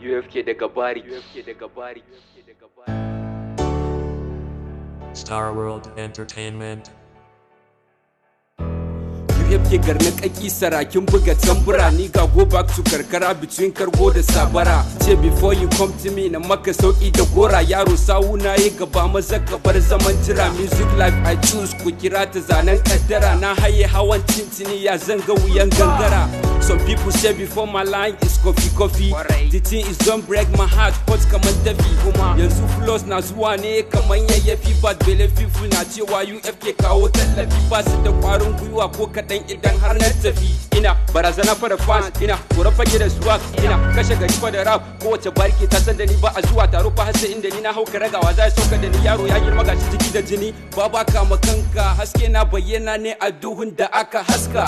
UFK daga bari. Star World Entertainment. UFK garnakaki sarakin buga tambura. Ni ga go back to karkara between kargo da sabara. Ce before you come to me na maka sauki da gora. Yaro sawuna ya gaba maza ka bar zaman jira. Music life I choose ku kira ta zanen kaddara. Na haye hawan tintini ya zanga wuyan gangara. Some people say before my line is coffee. The thing is don't break my heart, hot kaman dafi kuma. Yanzu flows na zuwa ne kaman yayyafi, bad belle people na cewa UFK kawo tallafi. Ba su da kwarin gwiwa ko kaɗan idan har na tafi. Ina barazana fa da fans, ina kora fage da swag, ina kashe gari fa da rap. Kowace barke ta san da ni ba a zuwa taro fa har sai inda ni na hauka ragawa za sauka da ni. Yaro ya girma gashi jiki da jini, baba kama kanka. Haske na bayyana ne a duhun da aka haska.